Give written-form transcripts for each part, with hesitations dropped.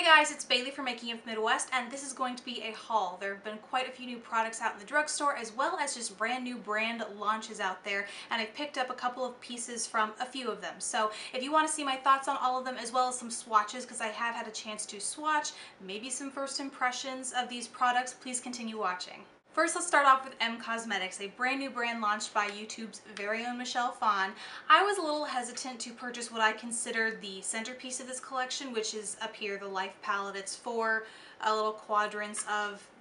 Hey guys, it's Bailey from Making It Midwest, and this is going to be a haul. There have been quite a few new products out in the drugstore, as well as just brand new brand launches out there, and I've picked up a couple of pieces from a few of them. So if you want to see my thoughts on all of them, as well as some swatches, because I have had a chance to swatch, maybe some first impressions of these products, please continue watching. First, let's start off with M Cosmetics, a brand new brand launched by YouTube's very own Michelle Phan. I was a little hesitant to purchase what I consider the centerpiece of this collection, which is up here, the Life palette. It's four little quadrants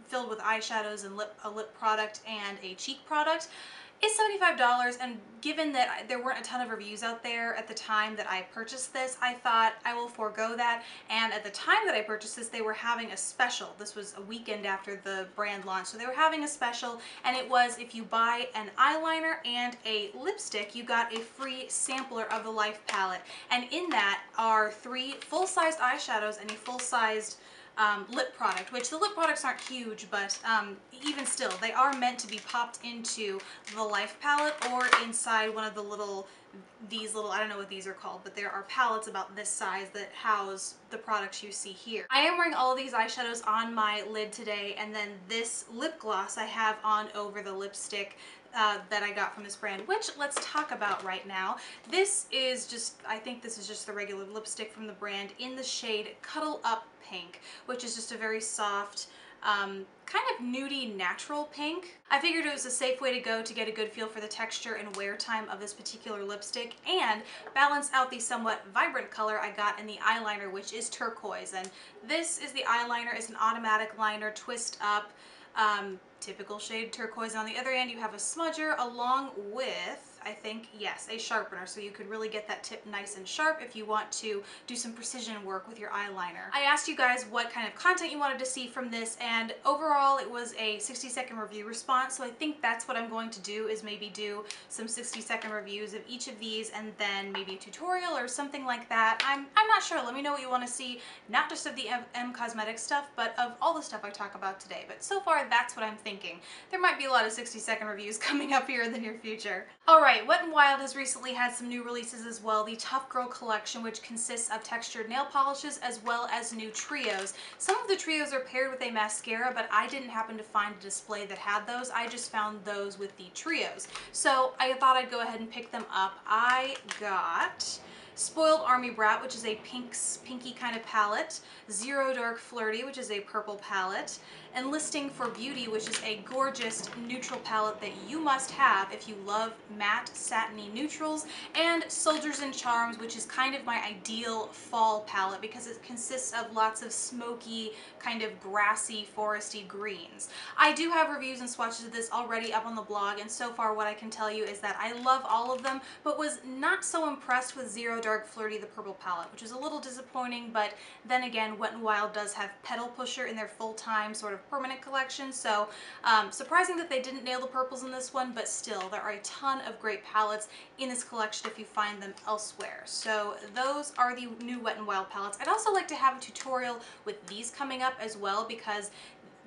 filled with eyeshadows and a lip product and a cheek product. It's $75, and given that there weren't a ton of reviews out there at the time that I purchased this, I thought I will forego that. And at the time that I purchased this, they were having a special. This was a weekend after the brand launched, so they were having a special, and it was if you buy an eyeliner and a lipstick, you got a free sampler of the Life palette. And in that are 3 full-sized eyeshadows and a full-sized lip product, which the lip products aren't huge, but even still, they are meant to be popped into the Life palette or inside one of the these little, I don't know what these are called, but there are palettes about this size that house the products you see here. I am wearing all of these eyeshadows on my lid today, and then this lip gloss I have on over the lipstick that I got from this brand, which let's talk about right now. This is just, I think this is just the regular lipstick from the brand in the shade Cuddle Up Pink, which is just a very soft, kind of nudie natural pink. I figured it was a safe way to go to get a good feel for the texture and wear time of this particular lipstick and balance out the somewhat vibrant color I got in the eyeliner, which is turquoise. And this is the eyeliner. It's an automatic liner, twist up, typical shade turquoise. On the other end, you have a smudger along with, I think, yes, a sharpener, so you could really get that tip nice and sharp if you want to do some precision work with your eyeliner. I asked you guys what kind of content you wanted to see from this, and overall it was a 60-second review response, so I think that's what I'm going to do, is maybe do some 60-second reviews of each of these and then maybe a tutorial or something like that. I'm not sure. Let me know what you want to see, not just of the M Cosmetics stuff, but of all the stuff I talk about today. But so far, that's what I'm thinking. There might be a lot of 60-second reviews coming up here in the near future. Alright, Wet n Wild has recently had some new releases as well. The Tough Girl collection, which consists of textured nail polishes as well as new trios. Some of the trios are paired with a mascara, but I didn't happen to find a display that had those. I just found those with the trios. So I thought I'd go ahead and pick them up. I got Spoiled Army Brat, which is a pinky kind of palette, Zero Dark Flirty, which is a purple palette, Enlisting for Beauty, which is a gorgeous neutral palette that you must have if you love matte satiny neutrals, and Soldiers and Charms, which is kind of my ideal fall palette because it consists of lots of smoky, kind of grassy, foresty greens. I do have reviews and swatches of this already up on the blog, and so far what I can tell you is that I love all of them, but was not so impressed with Zero Dark Flirty, the purple palette, which is a little disappointing. But then again, Wet n Wild does have Petal Pusher in their full-time sort of permanent collection, so surprising that they didn't nail the purples in this one, but still, there are a ton of great palettes in this collection if you find them elsewhere. So those are the new Wet n Wild palettes. I'd also like to have a tutorial with these coming up as well, because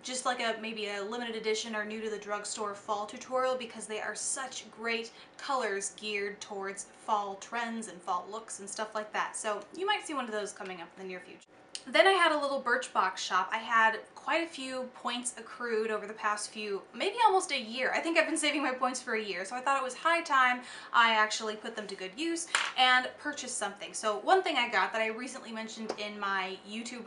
just like maybe a limited edition or new to the drugstore fall tutorial, because they are such great colors geared towards fall trends and fall looks and stuff like that. So you might see one of those coming up in the near future. Then I had a little Birchbox shop. I had quite a few points accrued over the past maybe almost a year. I think I've been saving my points for a year, so I thought it was high time I actually put them to good use and purchased something. So one thing I got that I recently mentioned in my YouTube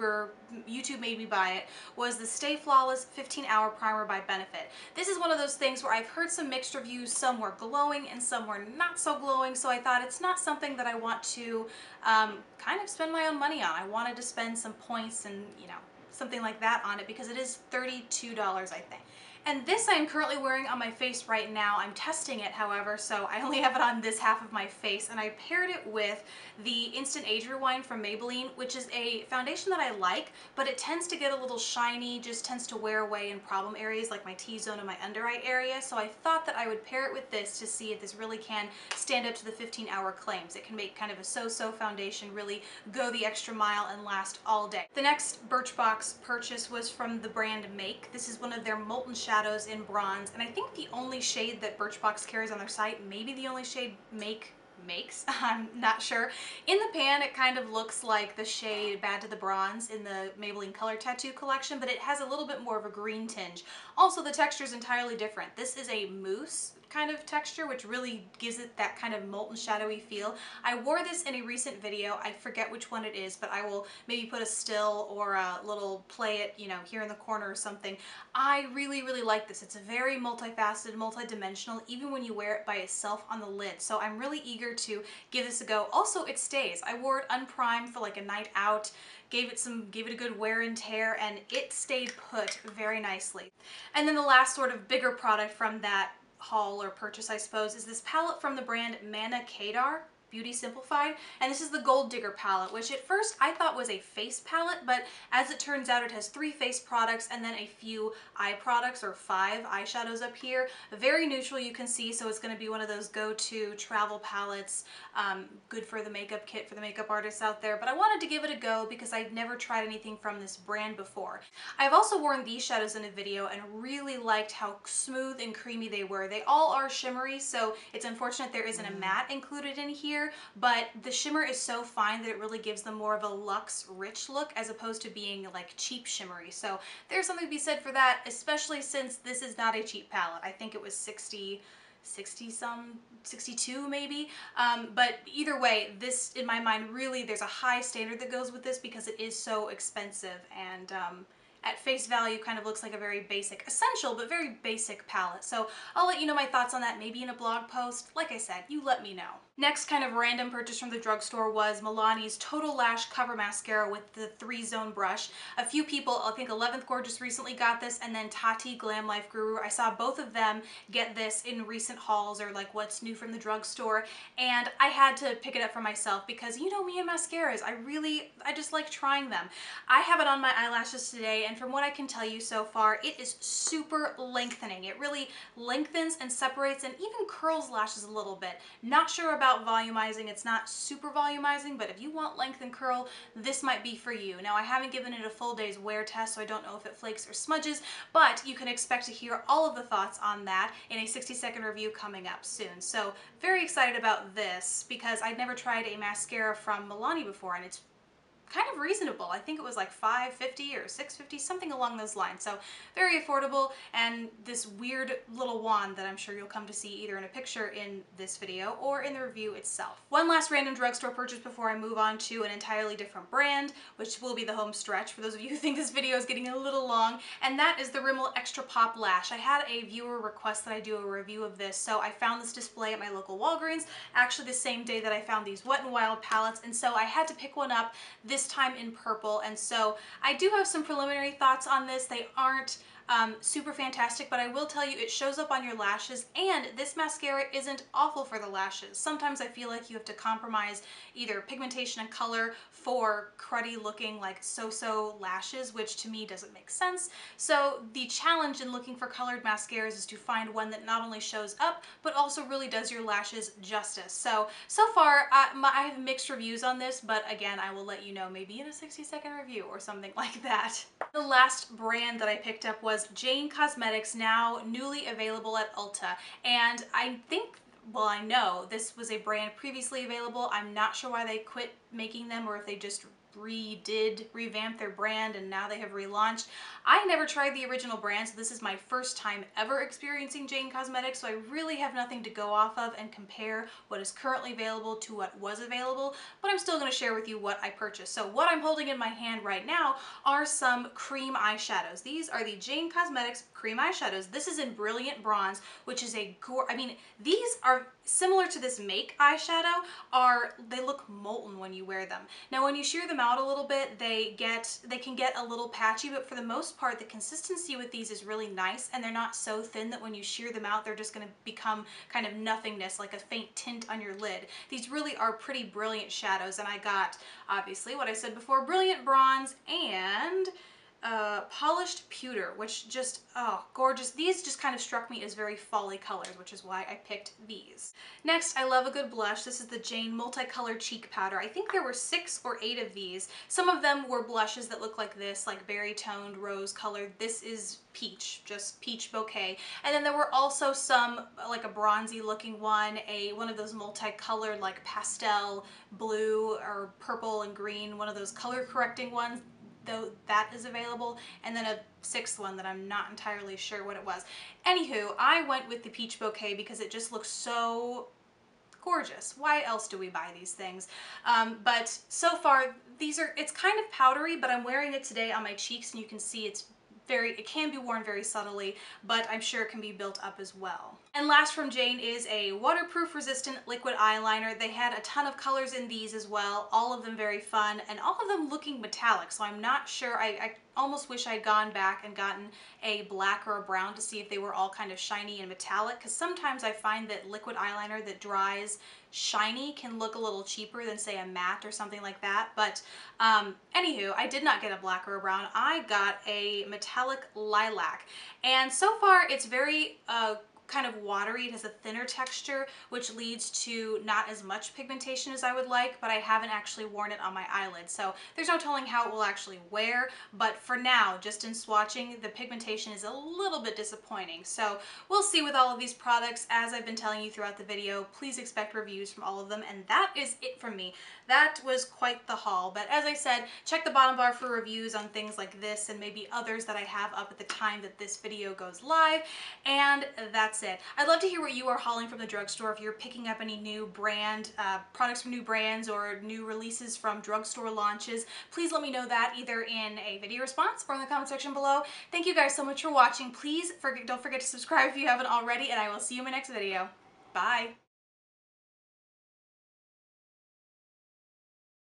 made me buy it was the Stay Flawless 15-Hour Primer by Benefit. This is one of those things where I've heard some mixed reviews. Some were glowing and some were not so glowing, so I thought it's not something that I want to kind of spend my own money on. I wanted to spend some points and, you know, something like that on it because it is $32, I think. And this I'm currently wearing on my face right now. I'm testing it, however, so I only have it on this half of my face, and I paired it with the Instant Age Rewind from Maybelline, which is a foundation that I like, but it tends to get a little shiny, just tends to wear away in problem areas like my T-zone and my under eye area, so I thought that I would pair it with this to see if this really can stand up to the 15-hour claims. It can make kind of a so-so foundation really go the extra mile and last all day. The next Birchbox purchase was from the brand Make. This is one of their Molten Shadows in bronze, and I think the only shade that Birchbox carries on their site, maybe the only shade Make makes. I'm not sure. In the pan, it kind of looks like the shade Bad to the Bronze in the Maybelline Color Tattoo collection, but it has a little bit more of a green tinge. Also, the texture is entirely different. This is a mousse kind of texture, which really gives it that kind of molten shadowy feel. I wore this in a recent video. I forget which one it is, but I will maybe put a still or a little play it, you know, here in the corner or something. I really, really like this. It's very multifaceted, multi-dimensional, even when you wear it by itself on the lid. So I'm really eager to give this a go. Also, it stays. I wore it unprimed for like a night out, gave it a good wear and tear, and it stayed put very nicely. And then the last sort of bigger product from that haul or purchase, I suppose, is this palette from the brand Manna Kadar Beauty Simplified, and this is the Gold Digger palette, which at first I thought was a face palette, but as it turns out, it has 3 face products and then a few eye products, or 5 eyeshadows up here. Very neutral, you can see, so it's going to be one of those go-to travel palettes, good for the makeup kit for the makeup artists out there. But I wanted to give it a go because I'd never tried anything from this brand before. I've also worn these shadows in a video and really liked how smooth and creamy they were. They all are shimmery, so it's unfortunate there isn't a matte included in here, but the shimmer is so fine that it really gives them more of a luxe rich look as opposed to being like cheap shimmery. So there's something to be said for that, especially since this is not a cheap palette. I think it was 60 some, 62 maybe. But either way, this in my mind, really there's a high standard that goes with this because it is so expensive, and at face value kind of looks like a very basic, essential, but very basic palette. So I'll let you know my thoughts on that maybe in a blog post. Like I said, you let me know. Next kind of random purchase from the drugstore was Milani's Total Lash Cover Mascara with the 3-zone brush. A few people, I think 11th Gorgeous recently got this, and then Tati Glam Life Guru. I saw both of them get this in recent hauls, or like what's new from the drugstore, and I had to pick it up for myself because you know me and mascaras. I just like trying them. I have it on my eyelashes today, and from what I can tell you so far, it is super lengthening. It really lengthens and separates and even curls lashes a little bit. Not sure about volumizing. It's not super volumizing, but if you want length and curl, this might be for you. Now, I haven't given it a full day's wear test, so I don't know if it flakes or smudges, but you can expect to hear all of the thoughts on that in a 60-second review coming up soon. So very excited about this because I'd never tried a mascara from Milani before, and it's kind of reasonable. I think it was like $5.50 or $6.50, something along those lines. So very affordable, and this weird little wand that I'm sure you'll come to see either in a picture in this video or in the review itself. One last random drugstore purchase before I move on to an entirely different brand, which will be the home stretch for those of you who think this video is getting a little long, and that is the Rimmel Extra Pop Lash. I had a viewer request that I do a review of this, so I found this display at my local Walgreens, actually the same day that I found these Wet n Wild palettes, and so I had to pick one up this time in purple. And so I do have some preliminary thoughts on this. They aren't super fantastic, but I will tell you it shows up on your lashes, and this mascara isn't awful for the lashes. Sometimes I feel like you have to compromise either pigmentation and color for cruddy looking like so-so lashes, which to me doesn't make sense. So the challenge in looking for colored mascaras is to find one that not only shows up, but also really does your lashes justice. So far I have mixed reviews on this, but again, I will let you know maybe in a 60-second review or something like that. The last brand that I picked up was Jane Cosmetics, now newly available at Ulta, and I think, well, I know this was a brand previously available. I'm not sure why they quit making them, or if they just revamped their brand and now they have relaunched. I never tried the original brand, so this is my first time ever experiencing Jane Cosmetics, so I really have nothing to go off of and compare what is currently available to what was available, but I'm still going to share with you what I purchased. So what I'm holding in my hand right now are some cream eyeshadows. These are the Jane Cosmetics cream eyeshadows. This is in Brilliant Bronze, which is I mean, these are similar to this Make eyeshadow. They look molten when you wear them. Now, when you shear them out a little bit, they can get a little patchy, but for the most part, the consistency with these is really nice, and they're not so thin that when you shear them out, they're just going to become kind of nothingness, like a faint tint on your lid. These really are pretty brilliant shadows, and I got, obviously, what I said before, Brilliant Bronze and Polished Pewter, which just, oh, gorgeous. These just kind of struck me as very fall-y colors, which is why I picked these. Next, I love a good blush. This is the Jane Multicolored Cheek Powder. I think there were 6 or 8 of these. Some of them were blushes that look like this, like berry toned, rose colored. This is peach, just peach bouquet. And then there were also some, like a bronzy looking one of those multicolored, like pastel blue or purple and green, one of those color correcting ones, though that is available, and then a 6th one that I'm not entirely sure what it was. Anywho, I went with the peach bouquet because it just looks so gorgeous. Why else do we buy these things? But so far, it's kind of powdery, but I'm wearing it today on my cheeks, and you can see it can be worn very subtly, but I'm sure it can be built up as well. And last from Jane is a waterproof resistant liquid eyeliner. They had a ton of colors in these as well, all of them very fun, and all of them looking metallic, so I'm not sure. I almost wish I'd gone back and gotten a black or a brown to see if they were all kind of shiny and metallic, because sometimes I find that liquid eyeliner that dries shiny can look a little cheaper than, say, a matte or something like that. But anywho, I did not get a black or a brown. I got a metallic lilac, and so far it's very kind of watery. It has a thinner texture, which leads to not as much pigmentation as I would like, but I haven't actually worn it on my eyelid, so there's no telling how it will actually wear. But for now, just in swatching, the pigmentation is a little bit disappointing. So we'll see with all of these products. As I've been telling you throughout the video, please expect reviews from all of them, and that is it from me. That was quite the haul, but as I said, check the bottom bar for reviews on things like this and maybe others that I have up at the time that this video goes live, and that's it. I'd love to hear what you are hauling from the drugstore. If you're picking up any new brand products from new brands or new releases from drugstore launches, please let me know that either in a video response or in the comment section below. Thank you guys so much for watching. Please don't forget to subscribe if you haven't already, and I will see you in my next video. Bye!